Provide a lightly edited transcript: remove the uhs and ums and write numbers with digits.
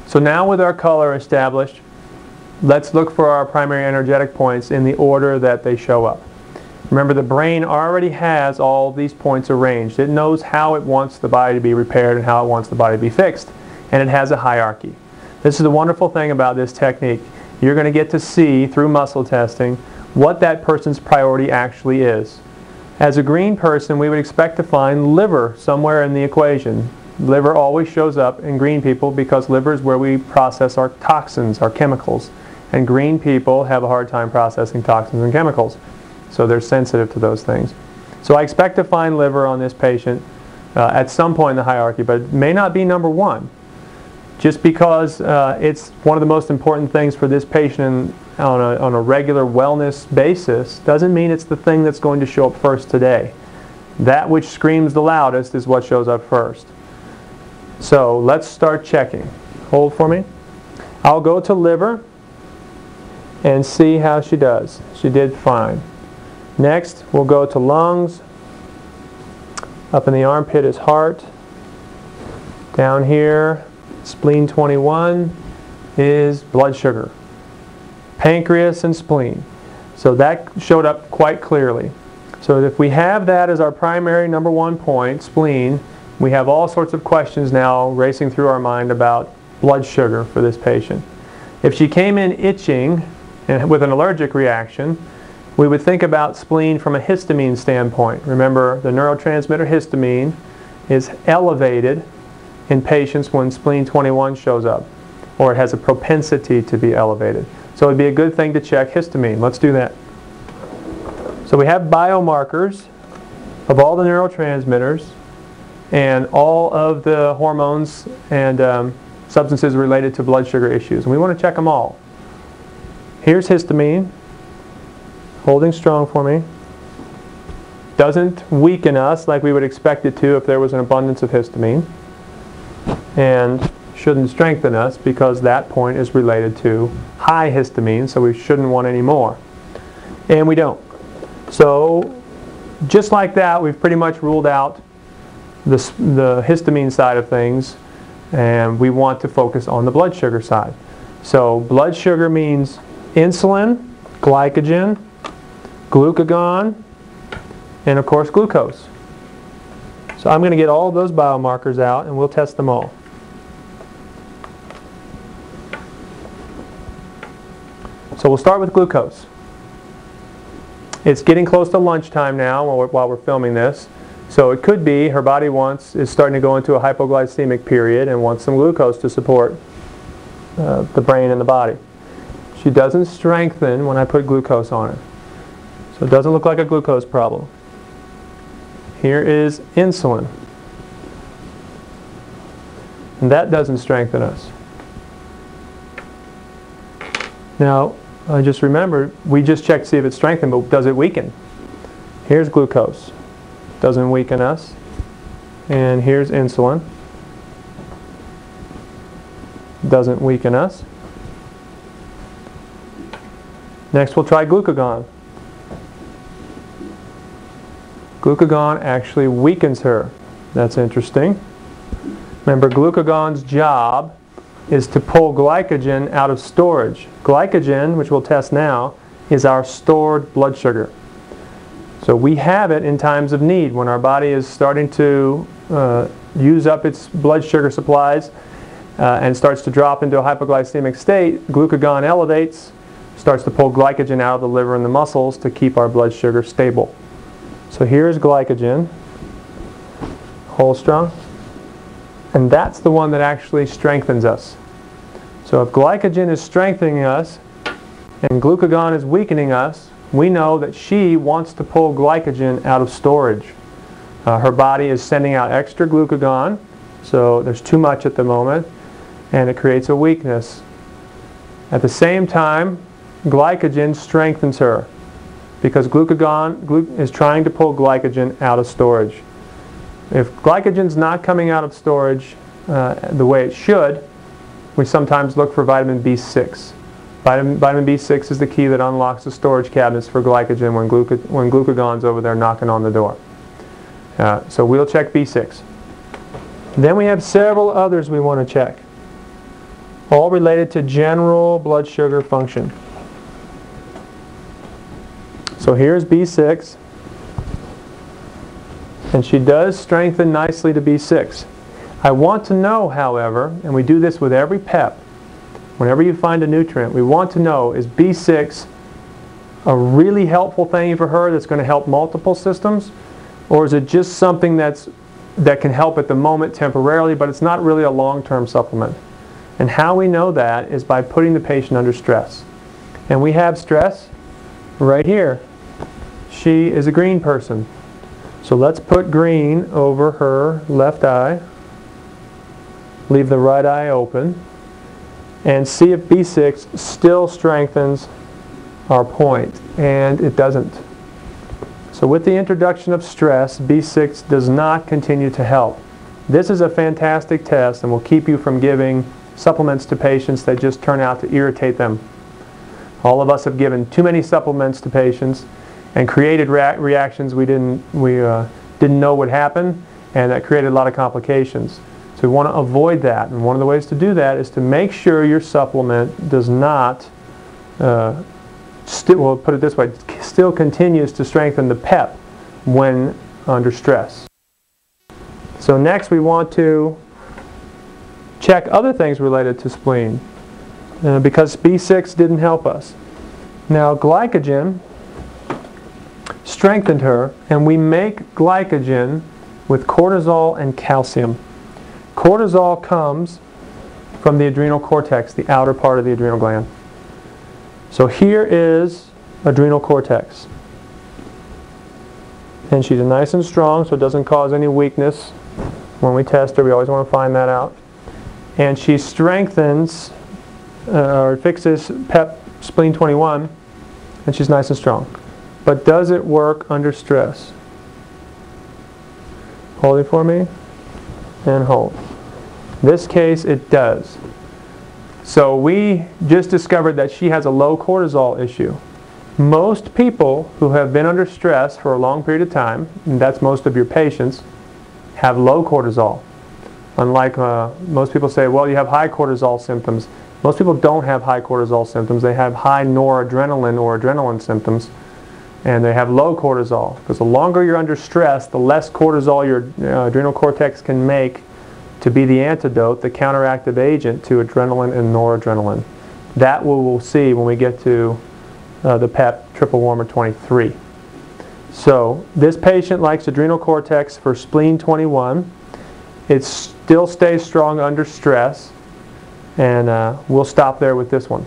So now with our color established, let's look for our primary energetic points in the order that they show up. Remember, the brain already has all these points arranged. It knows how it wants the body to be repaired and how it wants the body to be fixed. And it has a hierarchy. This is the wonderful thing about this technique. You're going to get to see through muscle testing what that person's priority actually is. As a green person, we would expect to find liver somewhere in the equation. Liver always shows up in green people because liver is where we process our toxins, our chemicals. And green people have a hard time processing toxins and chemicals. So they're sensitive to those things. So I expect to find liver on this patient at some point in the hierarchy, but it may not be number one. Just because it's one of the most important things for this patient on a regular wellness basis doesn't mean it's the thing that's going to show up first today. That which screams the loudest is what shows up first. So let's start checking. Hold for me. I'll go to liver and see how she does. She did fine. Next, we'll go to lungs. Up in the armpit is heart. Down here, spleen 21 is blood sugar. Pancreas and spleen. So that showed up quite clearly. So if we have that as our primary number one point, spleen, we have all sorts of questions now racing through our mind about blood sugar for this patient. If she came in itching and with an allergic reaction, we would think about spleen from a histamine standpoint. Remember, the neurotransmitter histamine is elevated in patients when spleen 21 shows up, or it has a propensity to be elevated. So it would be a good thing to check histamine. Let's do that. So we have biomarkers of all the neurotransmitters and all of the hormones and substances related to blood sugar issues. And we want to check them all. Here's histamine. Holding strong for me. Doesn't weaken us like we would expect it to if there was an abundance of histamine. And shouldn't strengthen us because that point is related to high histamine, so we shouldn't want any more. And we don't. So just like that, we've pretty much ruled out the histamine side of things, and we want to focus on the blood sugar side. So blood sugar means insulin, glycogen, glucagon, and of course glucose. So I'm going to get all of those biomarkers out and we'll test them all. So we'll start with glucose. It's getting close to lunchtime now while we're filming this. So it could be her body is starting to go into a hypoglycemic period and wants some glucose to support the brain and the body. She doesn't strengthen when I put glucose on her. So it doesn't look like a glucose problem. Here is insulin. And that doesn't strengthen us. Now, I just remembered, we just checked to see if it's strengthened, but does it weaken? Here's glucose. Doesn't weaken us. And here's insulin. Doesn't weaken us. Next we'll try glucagon. Glucagon actually weakens her. That's interesting. Remember, glucagon's job is to pull glycogen out of storage. Glycogen, which we'll test now, is our stored blood sugar. So we have it in times of need when our body is starting to use up its blood sugar supplies and starts to drop into a hypoglycemic state. Glucagon elevates, starts to pull glycogen out of the liver and the muscles to keep our blood sugar stable. So here's glycogen. Hold strong. And that's the one that actually strengthens us. So if glycogen is strengthening us and glucagon is weakening us, we know that she wants to pull glycogen out of storage. Her body is sending out extra glucagon, so there's too much at the moment, and it creates a weakness. At the same time, glycogen strengthens her because glucagon is trying to pull glycogen out of storage. If glycogen's not coming out of storage the way it should, we sometimes look for vitamin B6. Vitamin B6 is the key that unlocks the storage cabinets for glycogen when glucagon's over there knocking on the door. So we'll check B6. Then we have several others we want to check. all related to general blood sugar function. So here's B6, and she does strengthen nicely to B6. I want to know, however, and we do this with every PEP, whenever you find a nutrient, we want to know, is B6 a really helpful thing for her that's going to help multiple systems, or is it just something that can help at the moment temporarily, but it's not really a long-term supplement? And how we know that is by putting the patient under stress. And we have stress right here. She is a green person. So let's put green over her left eye. Leave the right eye open. And see if B6 still strengthens our point. And it doesn't. So with the introduction of stress, B6 does not continue to help. This is a fantastic test and will keep you from giving supplements to patients that just turn out to irritate them. All of us have given too many supplements to patients and created reactions we didn't know would happen, and that created a lot of complications. So we want to avoid that, and one of the ways to do that is to make sure your supplement does not, we'll put it this way, still continues to strengthen the PEP when under stress. So next we want to check other things related to spleen, because B6 didn't help us. Now glycogen strengthened her, and we make glycogen with cortisol and calcium. Cortisol comes from the adrenal cortex, the outer part of the adrenal gland. So here is adrenal cortex. And she's nice and strong, so it doesn't cause any weakness when we test her. We always want to find that out. And she strengthens or fixes PEP spleen 21, and she's nice and strong. But does it work under stress? Hold it for me, and hold. In this case, it does. So we just discovered that she has a low cortisol issue. Most people who have been under stress for a long period of time, and that's most of your patients, have low cortisol. Unlike most people say, well, you have high cortisol symptoms. Most people don't have high cortisol symptoms. They have high noradrenaline or adrenaline symptoms, and they have low cortisol. Because the longer you're under stress, the less cortisol your adrenal cortex can make to be the antidote, the counteractive agent to adrenaline and noradrenaline. That we'll see when we get to the PEP triple warmer 23. So this patient likes adrenal cortex for spleen 21. It still stays strong under stress, and we'll stop there with this one.